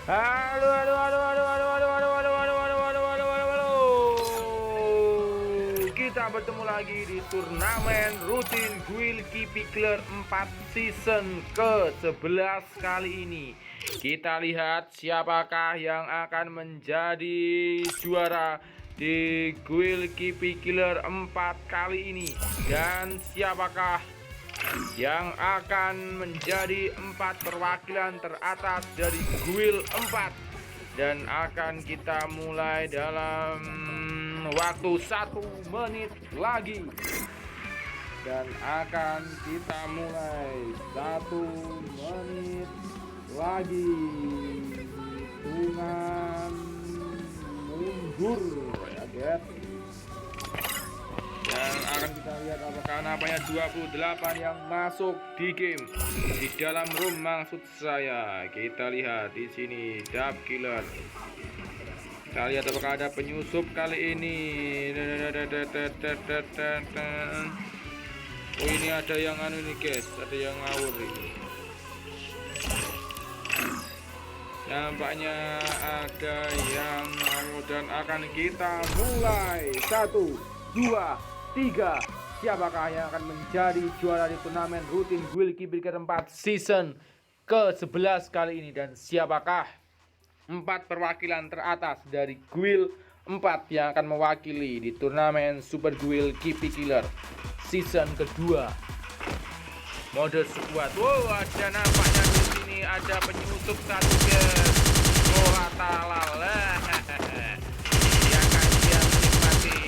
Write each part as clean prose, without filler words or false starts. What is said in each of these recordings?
Halo, halo, halo, halo, halo, halo, halo, halo, halo, halo, halo, halo, halo, halo. Kita bertemu lagi di turnamen rutin Guild Kipikler 4 season ke-11 kali ini. Kita lihat siapakah yang akan menjadi juara di Guild Kipikler 4 kali ini, dan siapakah yang akan menjadi 4 perwakilan teratas dari Guild 4, dan akan kita mulai dalam waktu 1 menit lagi, dan akan kita mulai 1 menit lagi. Hitungan mundur ya guys, dan akan kita lihat apakah namanya 28 yang masuk di game di dalam room. Maksud saya, kita lihat di sini Dub Killer. Kita lihat apakah ada penyusup kali ini. Oh, ini ada yang anu nih guys, ada yang ngawur ini. Nampaknya ada yang ngawur, dan akan kita mulai 1, 2, 3. Siapakah yang akan menjadi juara di turnamen rutin Guild Kipikler 4 season ke-11 kali ini, dan siapakah 4 perwakilan teratas dari Guild 4 yang akan mewakili di turnamen Super Guild Kipikler season kedua mode squad. Wow, ada nampaknya di sini ada penyusup satu guys. Oh, atalala. Dia akan siap menikmati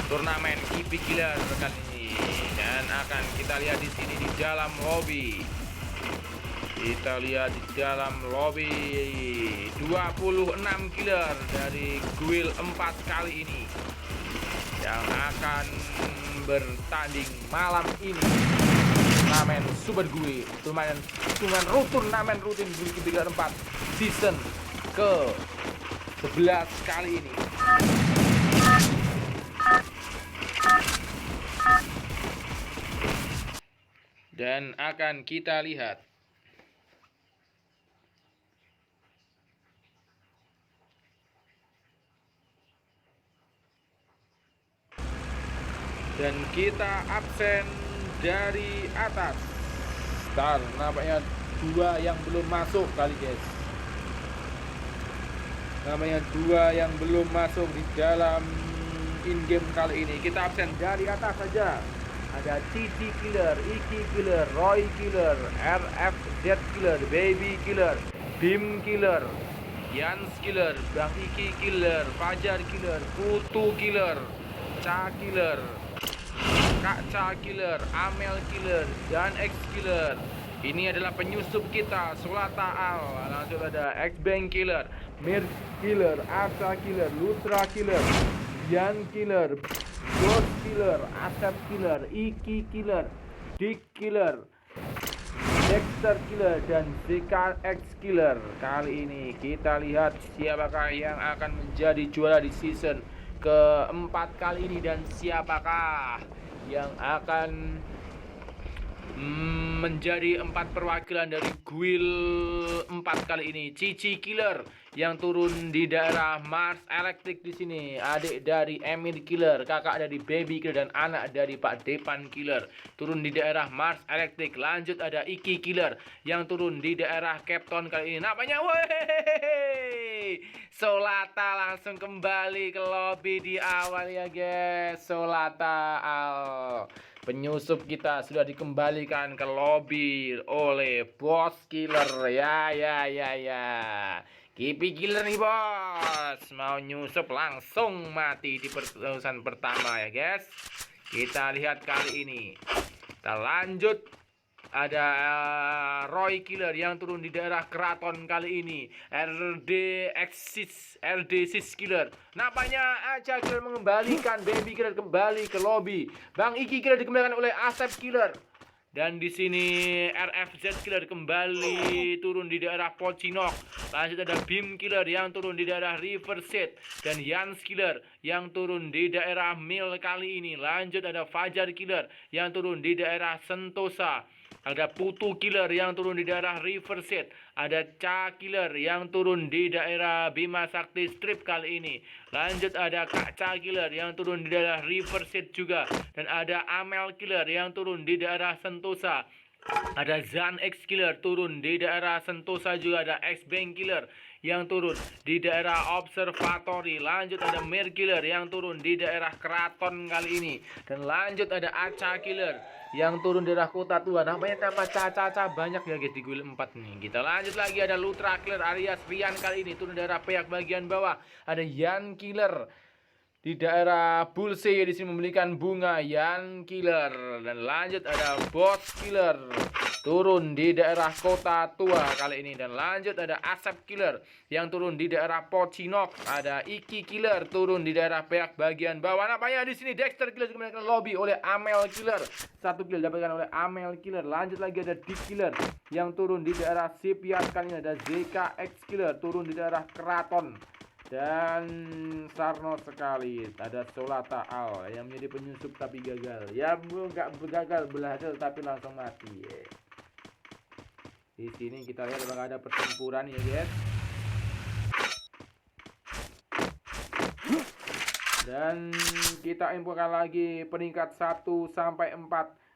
turnamen Kipikler kali ini, dan akan kita lihat di sini di dalam lobby. Kita lihat di dalam lobby 26 killer dari Guild 4 kali ini yang akan bertanding malam ini. Turnamen Super Guild, turnamen rutin Guild Kipikler 4 season ke-11 kali ini. Dan akan kita lihat dan kita absen dari atas. Ntar nampaknya 2 yang belum masuk kali guys. Namanya 2 yang belum masuk di dalam in-game kali ini. Kita absen dari atas saja. Ada Cici Killer, Iki Killer, Roy Killer, RFZ Killer, Baby Killer, Bim Killer, Yans Killer, Bang Iki Killer, Fajar Killer, Putu Killer, Ca Killer, Kak Ca Killer, Amel Killer, dan X Killer. Ini adalah penyusup kita, Solata Al. Langsung ada X Bang Killer, Mir Killer, Asa Killer, Lutra Killer, Yan Killer, Ghost Killer, Asep Killer, Iki Killer, Dick Killer, Dexter Killer, dan ZKX Killer. Kali ini kita lihat siapakah yang akan menjadi juara di season keempat kali ini, dan siapakah yang akan menjadi 4 perwakilan dari Guild 4 kali ini. Cici Killer yang turun di daerah Mars Electric di sini, adik dari Emir Killer, kakak dari Baby Killer, dan anak dari Pak Depan Killer, turun di daerah Mars Electric. Lanjut ada Iki Killer yang turun di daerah Capton kali ini. Namanya weh, Solata langsung kembali ke lobby di awal ya guys. Solata Al, penyusup kita, sudah dikembalikan ke lobby oleh Bos Killer. Ya. Kipikler nih bos, mau nyusup langsung mati di perusahaan pertama ya guys. Kita lihat kali ini. Kita lanjut. Ada Roy Killer yang turun di daerah Keraton kali ini. RD6 Killer. Nampaknya aja Killer mengembalikan Baby Killer kembali ke lobby. Bang Iki Killer dikembalikan oleh Asep Killer. Dan di sini RFZ Killer kembali turun di daerah Pocinok. Lanjut ada Bim Killer yang turun di daerah Riverside, dan Yans Killer yang turun di daerah Mil kali ini. Lanjut ada Fajar Killer yang turun di daerah Sentosa. Ada Putu Killer yang turun di daerah Riverside. Ada Cha Killer yang turun di daerah Bima Sakti Strip kali ini. Lanjut ada Kak Cha Killer yang turun di daerah Riverside juga. Dan ada Amel Killer yang turun di daerah Sentosa. Ada Zan X Killer turun di daerah Sentosa juga. Ada X Bank Killer yang turun di daerah Observatory. Lanjut ada Mir Killer yang turun di daerah Keraton kali ini. Dan lanjut ada Aca Killer yang turun di daerah Kota Tua. Namanya nama Caca banyak ya guys di guild 4 nih. Kita lanjut lagi ada Lutra Killer alias Rian kali ini turun di daerah Peak bagian bawah. Ada Yan Killer di daerah Bulse di sini membelikan bunga Yan Killer. Dan lanjut ada Boss Killer turun di daerah Kota Tua kali ini. Dan lanjut ada Asep Killer yang turun di daerah Pocinok. Ada Iki Killer turun di daerah Peak bagian bawah. Namanya di sini Dexter Killer juga mendapatkan lobby oleh Amel Killer. 1 kill dapatkan oleh Amel Killer. Lanjut lagi ada Dick Killer yang turun di daerah Sipiat kali ini. Ada ZKX Killer turun di daerah Keraton. Dan Sarno sekali ada Solata Al yang menjadi penyusup tapi gagal. Ya nggak gagal berhasil tapi langsung mati. Di sini kita lihat apakah ada pertempuran ya guys. Dan kita infokan lagi peringkat 1 sampai 4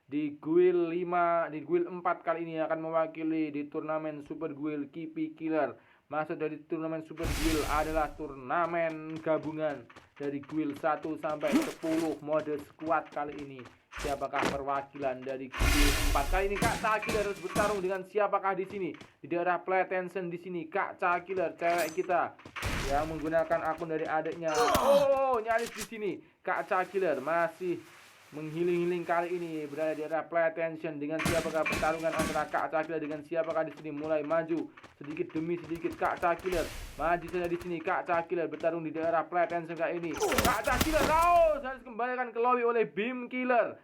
di guild 5 di guild 4 kali ini akan mewakili di turnamen Super Guild Kipi Killer. Maksud dari turnamen Super Guild adalah turnamen gabungan dari guild 1 sampai 10 mode squad kali ini. Siapakah perwakilan dari guild 4 kali ini? Kak Cha Killer harus bertarung dengan siapakah di sini? Di daerah Play Tension di sini Kak Cha Killer cewek kita yang menggunakan akun dari adiknya. Oh, nyaris di sini Kak Cha Killer masih menghiling-hiling kali ini berada di daerah Play Tension. Dengan siapakah pertarungan antara Kak Cha Killer dengan siapakah di sini? Mulai maju sedikit demi sedikit Kak Cha Killer maju saja di sini. Kak Cha Killer bertarung di daerah Play Tension kali ini. Kak Cha Killer harus kembalikan ke lobby oleh Beam Killer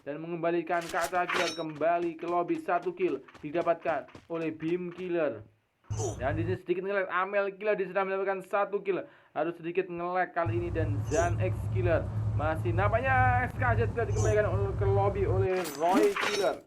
dan mengembalikan Kak Cha Killer kembali ke lobby. 1 kill didapatkan oleh Beam Killer. Dan di sini sedikit nge-lag Amel Killer di sedang mendapatkan 1 kill. Harus sedikit nge-lag kali ini. Dan Zan X Killer masih namanya SKZ Killer dikembalikan ke lobby oleh Roy Killer.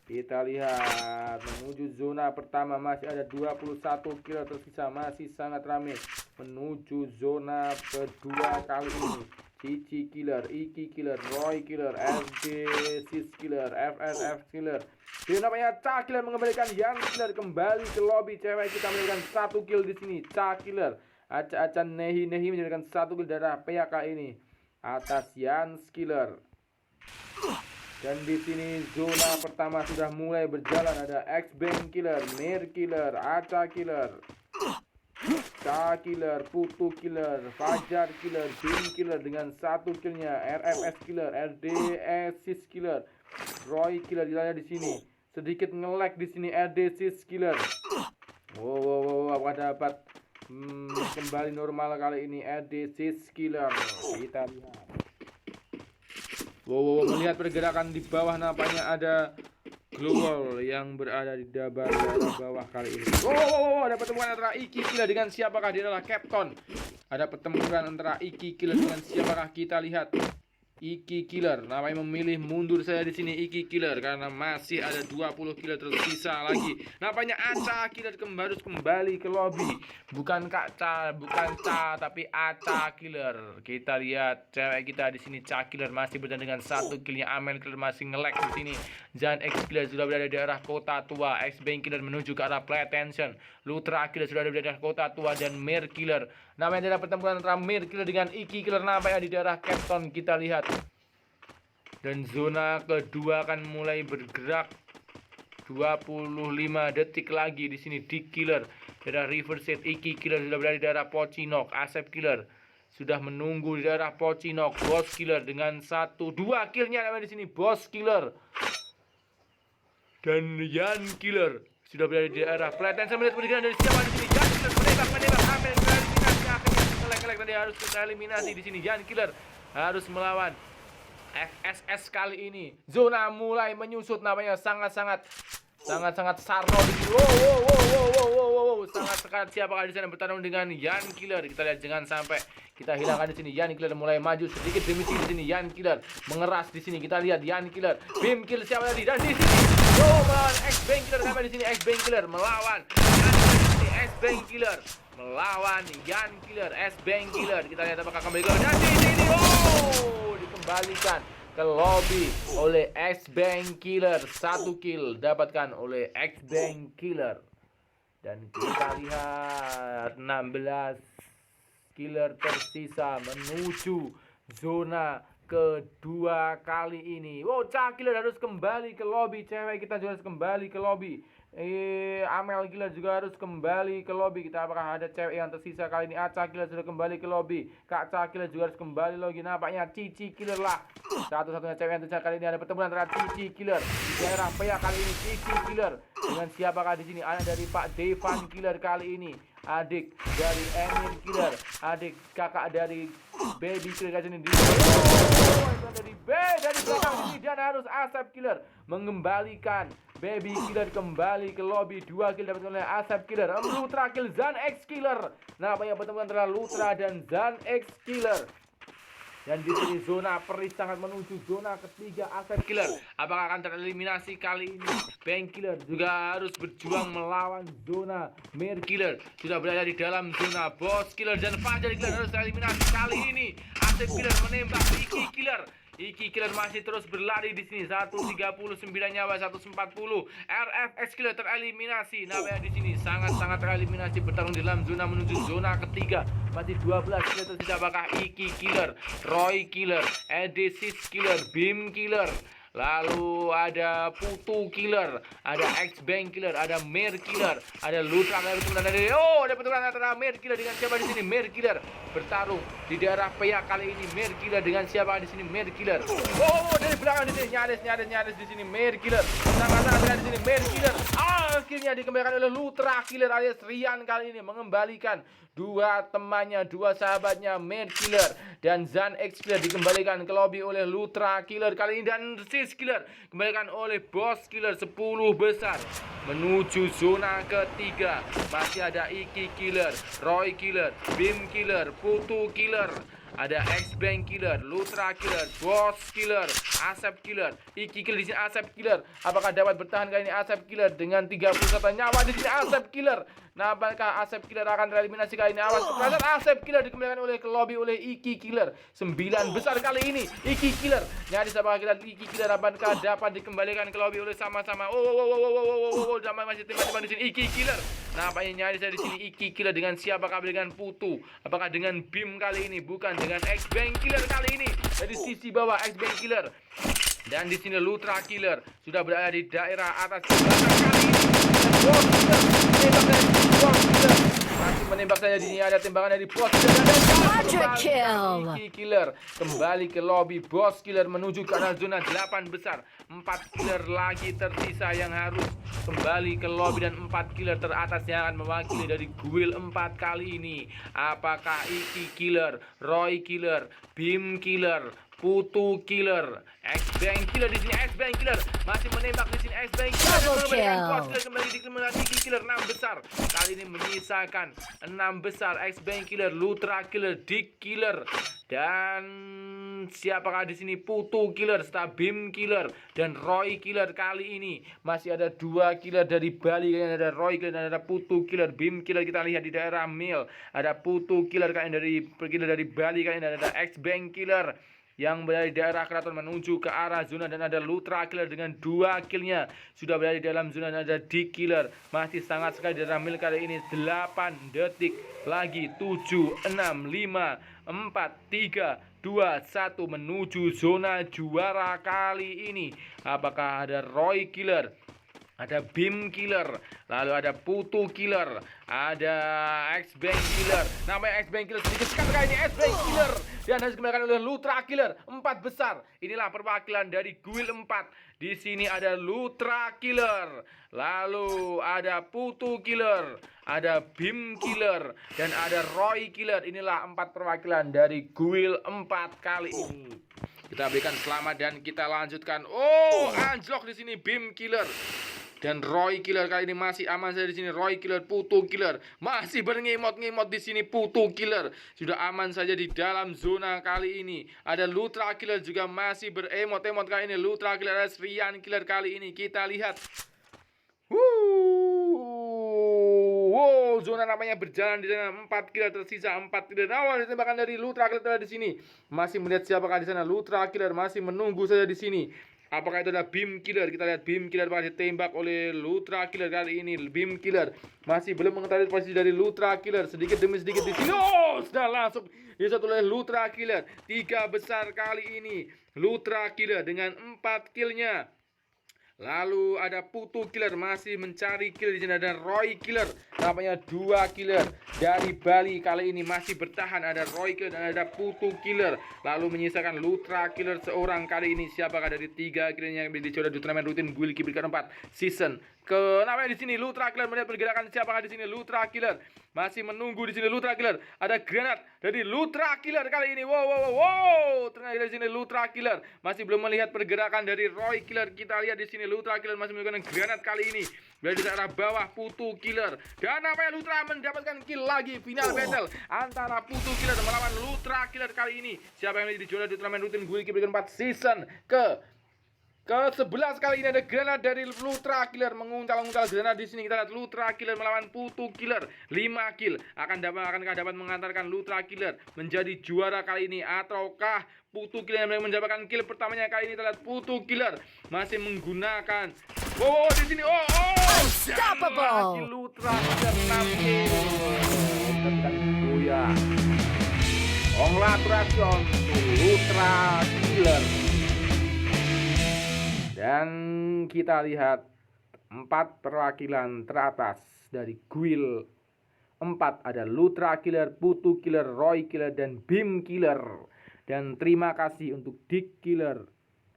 Kita lihat menuju zona pertama masih ada 21 killer tersisa, masih sangat ramai. Menuju zona kedua kali ini Cici Killer, Iki Killer, Roy Killer, FD Sis Killer, FSF Killer. Jadi namanya Cha Killer mengembalikan Yan Killer kembali ke lobby. Cewek kita memberikan 1 kill di sini. Cha Killer, Aca Nehi menjadikan 1 kill dari PK ini atas Yan Killer. Dan di sini zona pertama sudah mulai berjalan. Ada X Bank Killer, Mir Killer, Aca Killer, Cha Killer, Putu Killer, Fajar Killer, Bin Killer dengan 1 killnya, RFS Killer, RDSIS Killer, Roy Killer di sini. Sedikit nge-lag di sini RDSIS Killer. Wow, dapat kembali normal kali ini RDSIS Killer. Kita lihat. Wow, melihat pergerakan di bawah nampaknya ada Global yang berada di daerah bawah kali ini. Wow, ada pertemuan antara Iki Killer dengan siapakah? Dia adalah Captain. Ada pertempuran antara Iki Killer dengan siapakah? Kita lihat. Iki Killer namanya memilih mundur saya di sini Iki Killer karena masih ada 20 killer tersisa lagi. Nampaknya Aca Killer harus kembali ke lobby. Bukan Kak Cha, bukan Cha tapi Aca Killer. Kita lihat cewek kita di sini Cha Killer masih bertahan dengan 1 killnya. Amel Killer masih nge-lag di sini. Zan X Killer sudah berada di daerah Kota Tua. X Bank Killer menuju ke arah Play Tension. Lutra Killer sudah ada di daerah Kota Tua dan Mir Killer. Namanya adalah pertempuran antara Mir Killer dengan Iki Killer nampaknya di daerah Captain. Kita lihat. Dan zona kedua akan mulai bergerak. 25 detik lagi di sini Dick Killer daerah Riverside. Iki Killer sudah berada di daerah Pocinok. Asep Killer sudah menunggu di daerah Pocinok. Boss Killer dengan 1-2 killnya namanya di sini Boss Killer. Dan Yan Killer sudah berada di daerah Platen. Saya melihat pergerakan dari siapa di sini. Yan Killer menembak Amel eliminasi. Akhirnya ngelek tadi harus kita eliminasi di sini. Yan Killer harus melawan FSS kali ini. Zona mulai menyusut namanya sangat-sangat Sarno di sini. Wow. Sangat siapakah di sana bertarung dengan Yan Killer. Kita lihat jangan sampai kita hilangkan di sini. Yan Killer mulai maju sedikit demi sedikit di sini. Yan Killer mengeras di sini. Kita lihat Yan Killer. Beam Kill siapa tadi? Dan di sini Oh, melawan X-Bang Killer. Sampai di sini X-Bang Killer melawan X-Bang Killer melawan Yan Killer. X-Bang Killer. Kita lihat apakah kembali ke dan di sini dikembalikan ke lobby oleh X-Bang Killer. 1 kill dapatkan oleh X-Bang Killer. Dan kita lihat 16 killer tersisa menuju zona kedua kali ini. Wow, Cah Killer harus kembali ke lobby. Cewek kita juga harus kembali ke lobby. Amel Killer juga harus kembali ke lobby. Kita apakah ada cewek yang tersisa kali ini? Cah Killer sudah kembali ke lobby. Kak Cah Killer juga harus kembali lagi. Nampaknya Cici Killer lah satu-satunya cewek yang tersisa kali ini. Ada pertemuan antara Cici Killer di daerah Pea kali ini. Cici Killer dengan siapakah di sini? Anak dari Pak Devan Killer kali ini. Adik dari Emir Killer, adik kakak dari Baby Killer kali ini. Dari belakang ini dan harus Asep Killer mengembalikan Baby Killer kembali ke lobby. 2 kill dapat oleh Asep Killer. Lutra kill Zan X Killer. Namanya pertemuan antara Lutra dan Zan X Killer. Dan di sini zona Peris sangat menuju zona ketiga Asep Killer. Apakah akan tereliminasi kali ini? Bang Killer juga harus berjuang melawan zona Mir Killer. Sudah berada di dalam zona Boss Killer dan Fajar Killer harus tereliminasi kali ini. Asep Killer menembak Iki Killer. Iki Killer masih terus berlari di sini. 139 nyawa, 140. RFX Killer tereliminasi. Namanya di sini sangat-sangat tereliminasi, bertarung di dalam zona menuju zona ketiga. Masih 12 killer tersisa. Apakah Iki Killer, Roy Killer, Edesis Killer, Bim Killer, lalu ada Putu Killer, ada X-Bang Killer, ada Mir Killer, ada Lutra, ada pertempuran antara Mir Killer dengan siapa di sini? Mir Killer bertarung di daerah Pea kali ini. Mir Killer dengan siapa di sini? Mir Killer. Oh, dari belakang di sini nyaris di sini Mir Killer. Sangat-sangat di sini Mir Killer. Akhirnya dikembalikan oleh Lutra Killer alias Rian kali ini mengembalikan dua temannya, dua sahabatnya Mir Killer dan Zan X Killer dikembalikan ke lobby oleh Lutra Killer kali ini dan Sis Killer kembalikan oleh Boss Killer. 10 besar menuju zona ketiga. Masih ada Iki Killer, Roy Killer, Bim Killer, Putu Killer, ada X-Bang Killer, Lutra Killer, Boss Killer, Asep Killer, Iki Killer di sini. Asep Killer apakah dapat bertahan kali ini? Asep Killer dengan 31 nyawa di sini. Asep Killer, nah, apakah Asep Killer akan tereliminasi kali ini? Awas kepleset. Asep Killer dikembalikan oleh ke lobby oleh Iki Killer. 9 besar kali ini Iki Killer. Nyaris apakah kita Iki Killer apakah dapat dikembalikan ke lobby oleh sama-sama? Zaman masih tiba-tiba di sini Iki Killer. Nah, apa yang nyaris di sini Iki Killer dengan siapakah? Dengan Putu? Apakah dengan Bim kali ini? Bukan, dengan X-Bang Killer kali ini. Dari sisi bawah X-Bang Killer. Dan di sini Lutra Killer sudah berada di daerah atas kali ini. Masih menembak saja. Di sini ada tembakan dari Boss Killer. Iki Killer kembali ke lobby. Boss Killer menuju ke arah zona 8 besar. 4 killer lagi tersisa yang harus kembali ke lobby dan 4 killer teratas yang akan mewakili dari guild 4 kali ini. Apakah Iki Killer, Roy Killer, Bim Killer, Putu Killer, X-Bang Killer di sini? X-Bang Killer masih menembak di sini. X-Bang Killer kembali dikembalikan Iki Killer. 6 besar kali ini menyisakan 6 besar. X-Bang Killer, Lutra Killer, Dick Killer dan siapakah di sini? Putu Killer, serta Bim Killer dan Roy Killer. Kali ini masih ada 2 killer dari Bali. Kalian ada Roy Killer dan ada Putu Killer. Bim Killer kita lihat di daerah Mil. Ada Putu Killer kalian dari Bali. Kalian ada X-Bang Killer yang berada di daerah keraton menuju ke arah zona dan ada Lutra Killer dengan 2 killnya sudah berada di dalam zona dan ada Dick Killer masih sangat sekali di daerah Mil kali ini. 8 detik lagi. 7, 6, 5, 4, 3, 2, 1 menuju zona juara kali ini. Apakah ada Roy Killer, ada Bim Killer, lalu ada Putu Killer, ada X-Bang Killer. Namanya X-Bang Killer sedikit sekali ini. X-Bang Killer dan harus dikembalikan oleh Lutra Killer. 4 besar. Inilah perwakilan dari guild 4. Di sini ada Lutra Killer, lalu ada Putu Killer, ada Bim Killer dan ada Roy Killer. Inilah 4 perwakilan dari guild 4 kali ini. Kita berikan selamat dan kita lanjutkan. Oh, anjlok di sini Bim Killer. Dan Roy Killer kali ini masih aman saja di sini. Roy Killer, Putu Killer masih berngemot-ngemot di sini. Putu Killer sudah aman saja di dalam zona kali ini. Ada Lutra Killer juga masih beremot-emot kali ini. Lutra Killer, ada Srian Killer kali ini. Kita lihat. Wow, zona namanya berjalan di sana. 4 killer tersisa, 4 killer. Awal ditembakkan dari Lutra Killer di sini. Masih melihat siapakah di sana. Lutra Killer masih menunggu saja di sini. Apakah itu ada Beam Killer? Kita lihat Beam Killer masih ditembak oleh Lutra Killer kali ini. Beam Killer masih belum mengetahui posisi dari Lutra Killer. Sedikit demi sedikit di sini. Oh, sudah langsung disatu oleh Lutra Killer. 3 besar kali ini. Lutra Killer dengan 4 killnya. Lalu ada Putu Killer masih mencari kill di sini. Ada Roy Killer, namanya 2 killer dari Bali kali ini masih bertahan. Ada Roy Killer dan ada Putu Killer. Lalu menyisakan Lutra Killer seorang kali ini. Siapakah dari 3 killernya yang dicoba di turnamen rutin Guild Keeper 4 season kenapa di sini? Lutra Killer melihat pergerakan siapakah di sini? Lutra Killer masih menunggu di sini. Lutra Killer, ada granat dari Lutra Killer kali ini. Wow. Ternyata di sini Lutra Killer masih belum melihat pergerakan dari Roy Killer. Kita lihat di sini Lutra Killer masih menggunakan granat kali ini. Berada di daerah bawah Putu Killer. Dan namanya Lutra mendapatkan kill lagi. Final battle antara Putu Killer melawan Lutra Killer kali ini. Siapa yang menjadi juara di turnamen rutin Guild Keeper 4 season ke-11 kali ini. Ada granat dari Lutra Killer, menguntal-untal granat di sini. Kita lihat Lutra Killer melawan Putu Killer, 5 kill. Akankah dapat mengantarkan Lutra Killer menjadi juara kali ini, ataukah Putu Killer yang mendapatkan kill pertamanya kali ini? Kita lihat Putu Killer masih menggunakan di sini. Unstoppable. Lutra Killer 6 kill. Congratulations Lutra Killer. Dan kita lihat 4 perwakilan teratas dari Guild 4. Ada Lutra Killer, Putu Killer, Roy Killer, dan Beam Killer. Dan terima kasih untuk Dick Killer,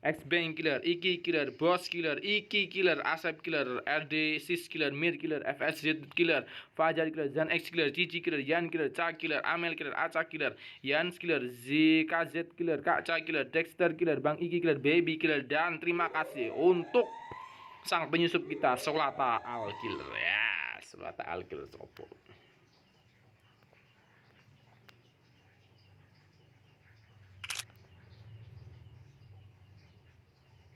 X-Bang Killer, Iki Killer, Boss Killer, Iki Killer, Asep Killer, RD Sis Killer, Mir Killer, FSZ Killer, Fajar Killer, Zan X Killer, Cici Killer, Yan Killer, Cak Killer, Amel Killer, Aca Killer, Yans Killer, ZKZ Killer, Kak Cak Killer, Dexter Killer, Bang Iki Killer, Baby Killer. Dan terima kasih untuk sang penyusup kita, Solata Al Killer. Ya, Solata Al Killer sopo.